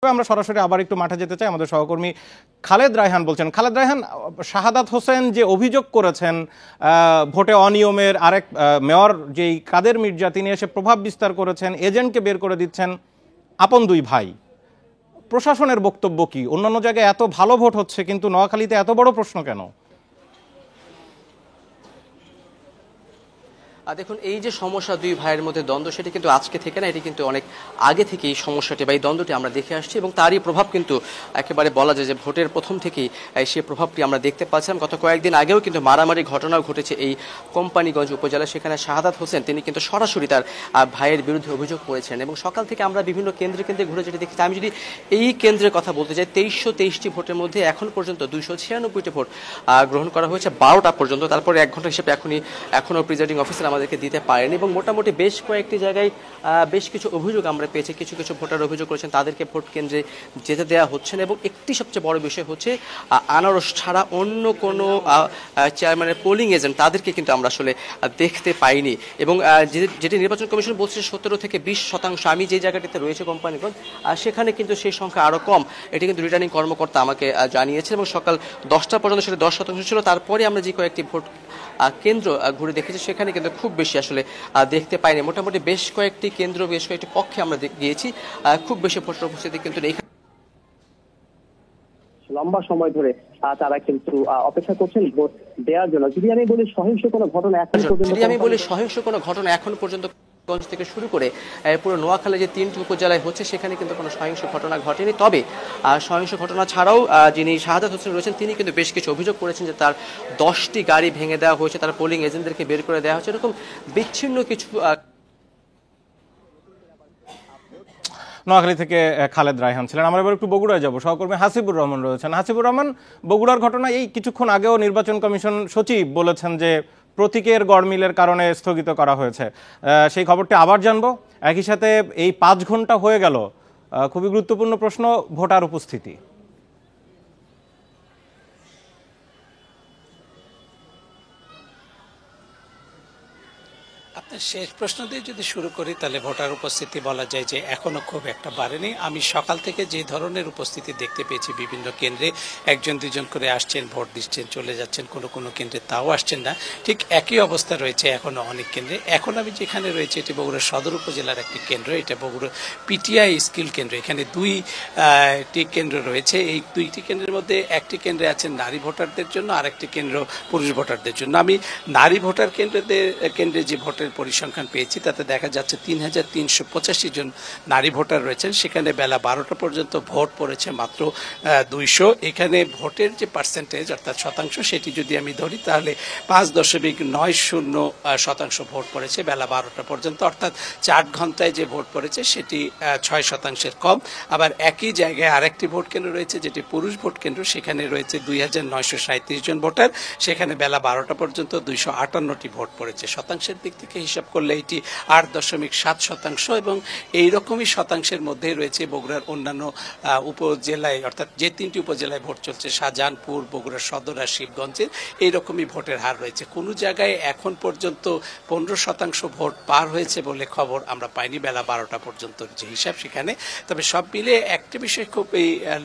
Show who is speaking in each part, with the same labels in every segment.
Speaker 1: আমরা সরাসরি আবার একটু মাঠে যেতে চাই। আমাদের সহকর্মী খালেদ রায়হান বলছেন। খালেদ রায়হান, শাহাদাত হোসেন যে অভিযোগ করেছেন ভোটে অনিয়মের, আরেক মেয়র যেই কাদের মির্জা তিনি এসে প্রভাব বিস্তার করেছেন, এজেন্টকে বের করে দিচ্ছেন, আপন দুই ভাই, প্রশাসনের বক্তব্য কি? অন্যান্য জায়গায় এত ভালো ভোট হচ্ছে কিন্তু নোয়াখালীতে এত বড় প্রশ্ন কেন?
Speaker 2: দেখুন, এই যে সমস্যা, দুই ভাইয়ের মধ্যে দ্বন্দ্ব, সেটা কিন্তু আজকে থেকে না, এটি কিন্তু অনেক আগে থেকে এই সমস্যাটি বা এই দ্বন্দ্বটি আমরা দেখে আসছি এবং তারই প্রভাব কিন্তু একেবারে বলা যায় যে ভোটের প্রথম থেকেই সেই প্রভাবটি আমরা দেখতে পাচ্ছিলাম। গত কয়েকদিন আগেও কিন্তু মারামারি ঘটনাও ঘটেছে এই কোম্পানিগঞ্জ উপজেলায়। সেখানে শাহাদাত হোসেন তিনি কিন্তু সরাসরি তার ভাইয়ের বিরুদ্ধে অভিযোগ করেছেন এবং সকাল থেকে আমরা বিভিন্ন কেন্দ্রে কেন্দ্রে ঘুরে যেটি দেখেছি। আমি যদি এই কেন্দ্রের কথা বলতে চাই, 2323টি ভোটের মধ্যে এখন পর্যন্ত 296টি ভোট গ্রহণ করা হয়েছে 12টা পর্যন্ত। তারপরে 1 ঘন্টা হিসেবে এখনও প্রিজাইডিং অফিসার আমাদেরকে দিতে পারেনি এবং মোটামুটি বেশ কয়েকটি জায়গায় বেশ কিছু অভিযোগ আমরা পেয়েছি। কিছু কিছু ভোটার অভিযোগ করেছেন তাদেরকে ভোট কেন্দ্রে যেতে দেওয়া হচ্ছে না এবং একটি সবচেয়ে বড় বিষয় হচ্ছে আনারস ছাড়া অন্য কোনো চেয়ারম্যানের পোলিং এজেন্ট তাদেরকে কিন্তু আমরা আসলে দেখতে পাইনি এবং যেটি নির্বাচন কমিশন বলছে 17 থেকে 20%। আমি যে জায়গাটিতে রয়েছে কোম্পানিগঞ্জ, সেখানে কিন্তু সেই সংখ্যা আরও কম। এটি কিন্তু রিটার্নিং কর্মকর্তা আমাকে জানিয়েছে এবং সকাল 10টা পর্যন্ত সেটা 10% ছিল। তারপরে আমরা যে কয়েকটি ভোট কেন্দ্র ঘুরে দেখেছি সেখানে কিন্তু খুব বেশি আসলে দেখতে পাইনি। মোটামুটি বেশ কয়েকটি কেন্দ্র, বেশ কয়েকটি কক্ষে আমরা গিয়েছি, খুব বেশি ভোটার উপস্থিতি কিন্তু নেই।
Speaker 3: লম্বা সময় ধরে তারা কিন্তু অপেক্ষা করছেন ভোট দেওয়ার জন্য। যদি আমি বলি সহিংস কোনো ঘটনা এখন পর্যন্ত গঞ্জ থেকে শুরু করে পুরো নোয়াখালী যে 3টি উপজেলায় হচ্ছে সেখানে কিন্তু কোনো সহিংস ঘটনা ঘটেনি। তবে সহিংস ঘটনা ছাড়াও যিনি শাহাদাত হোসেন রয়েছেন তিনি কিন্তু বেশ কিছু অভিযোগ করেছেন যে তার 10টি গাড়ি ভেঙে দেওয়া হয়েছে, তার পোলিং এজেন্টদেরকে বের করে দেওয়া হয়েছে, এরকম বিচ্ছিন্ন কিছু।
Speaker 1: নোয়াখালী থেকে খালেদ রায়হান ছিলেন। আমরা এবার একটু বগুড়ায় যাব। সহকর্মী হাসিবুর রহমান রয়েছেন। হাসিবুর রহমান, বগুড়ার ঘটনা, এই কিছুক্ষণ আগেও নির্বাচন কমিশন সচিব বলেছেন যে প্রতীকের গড়মিলের কারণে স্থগিত করা হয়েছে। সেই খবরটি আবার জানবো। একই সাথে এই 5 ঘন্টা হয়ে গেল, খুবই গুরুত্বপূর্ণ প্রশ্ন, ভোটার উপস্থিতি।
Speaker 4: আপনার শেষ প্রশ্ন দিয়ে যদি শুরু করি তাহলে ভোটার উপস্থিতি বলা যায় যে এখনো খুব একটা বাড়েনি। আমি সকাল থেকে যে ধরনের উপস্থিতি দেখতে পেয়েছি বিভিন্ন কেন্দ্রে, 1-2 জন করে আসছেন, ভোট দিচ্ছেন, চলে যাচ্ছেন, কোনো কোনো কেন্দ্রে তাও আসছেন না, ঠিক একই অবস্থা রয়েছে এখনো অনেক কেন্দ্রে। এখন আমি যেখানে রয়েছে এটি বগুড়া সদর উপজেলার একটি কেন্দ্র, এটা বগুড়া পিটিআই স্কিল কেন্দ্র। এখানে 2টি কেন্দ্র রয়েছে। এই 2টি কেন্দ্রের মধ্যে একটি কেন্দ্রে আছেন নারী ভোটারদের জন্য, আরেকটি কেন্দ্র পুরুষ ভোটারদের জন্য। আমি নারী ভোটার কেন্দ্রে যে ভোটের পরিসংখ্যান পেয়েছি তাতে দেখা যাচ্ছে 3385 জন নারী ভোটার রয়েছেন। সেখানে বেলা 12টা পর্যন্ত ভোট পড়েছে মাত্র 200। এখানে ভোটের যে পার্সেন্টেজ অর্থাৎ শতাংশ সেটি যদি আমি ধরি তাহলে 5.90% ভোট পড়েছে বেলা 12টা পর্যন্ত, অর্থাৎ 4 ঘন্টায় যে ভোট পড়েছে সেটি 6% কম। আবার একই জায়গায় আরেকটি ভোট কেন্দ্র রয়েছে যেটি পুরুষ ভোট কেন্দ্র, সেখানে রয়েছে 2937 জন ভোটার। সেখানে বেলা 12টা পর্যন্ত 258টি ভোট পড়েছে। শতাংশের দিক থেকে হিসাব করলে এটি 8.7% এবং এইরকমই শতাংশের মধ্যে রয়েছে বগুড়ার অন্যান্য উপজেলায়, অর্থাৎ যে 3টি উপজেলায় ভোট চলছে, শাহজাহানপুর, বগুড়া সদর আর শিবগঞ্জের, এইরকমই ভোটের হার রয়েছে। কোনো জায়গায় এখন পর্যন্ত 15% ভোট পার হয়েছে বলে খবর আমরা পাইনি বেলা 12টা পর্যন্ত যে হিসাব সেখানে। তবে সব মিলে একটা বিষয় খুব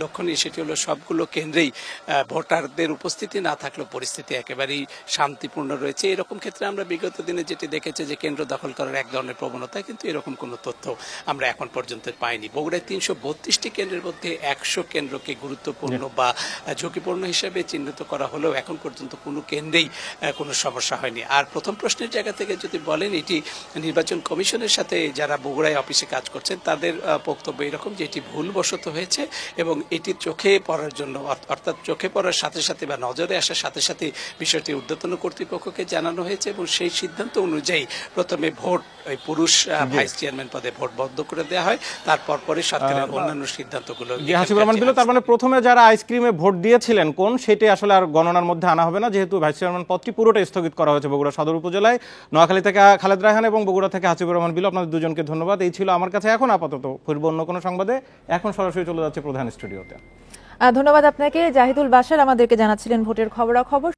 Speaker 4: লক্ষণীয়, সেটি হলো সবগুলো কেন্দ্রেই ভোটারদের উপস্থিতি না থাকলেও পরিস্থিতি একেবারেই শান্তিপূর্ণ রয়েছে। এরকম ক্ষেত্রে আমরা বিগত দিনে যেটি দেখেছি যে কেন্দ্র দখল করার এক ধরনের প্রবণতা, কিন্তু এরকম কোনো তথ্য আমরা এখন পর্যন্ত পাইনি। বগুড়ায় 332টি কেন্দ্রের মধ্যে 100 কেন্দ্রকে গুরুত্বপূর্ণ বা ঝুঁকিপূর্ণ হিসেবে চিহ্নিত করা হলেও এখন পর্যন্ত কোনো কেন্দ্রেই কোনো সমস্যা হয়নি। আর প্রথম প্রশ্নের জায়গা থেকে যদি বলেন, এটি নির্বাচন কমিশনের সাথে যারা বগুড়ায় অফিসে কাজ করছেন তাদের বক্তব্য এরকম যে এটি ভুলবশত হয়েছে এবং এটি চোখে পড়ার জন্য, অর্থাৎ চোখে পড়ার সাথে সাথে বা নজরে আসার সাথে সাথে বিষয়টি ঊর্ধ্বতন কর্তৃপক্ষকে জানানো হয়েছে এবং সেই সিদ্ধান্ত অনুযায়ী প্রথমে ভোট ওই পুরুষ ভাইস চেয়ারম্যান পদে ভোট বন্ধ করে দেওয়া হয়, তারপর পরে সরকারের অন্যান্য সিদ্ধান্তগুলো।
Speaker 1: তার মানে প্রথমে যারা আইসক্রিমে ভোট দিয়েছিলেন কোন, সেটি আসলে আর গণনার মধ্যে আনা হবে না, যেহেতু ভাইস চেয়ারম্যান পদটি পুরোটাই স্থগিত করা হয়েছে বগুড়া সদর উপজেলায়। নোয়াখালী থেকে খালেদ রায়হান এবং বগুড়া থেকে হাসিবুর রহমান বিলু, আপনাদের দুজনকে ধন্যবাদ। এই ছিল আমার কাছে এখন আপাতত। ফিরবো অন্য কোনো সংবাদে। এখন সরাসরি চলে যাচ্ছে প্রধান স্টুডিওতে।
Speaker 5: ধন্যবাদ আপনাকে। জাহিদুল বাশার আমাদেরকে জানাচ্ছিলেন ভোটের খবরাখবর।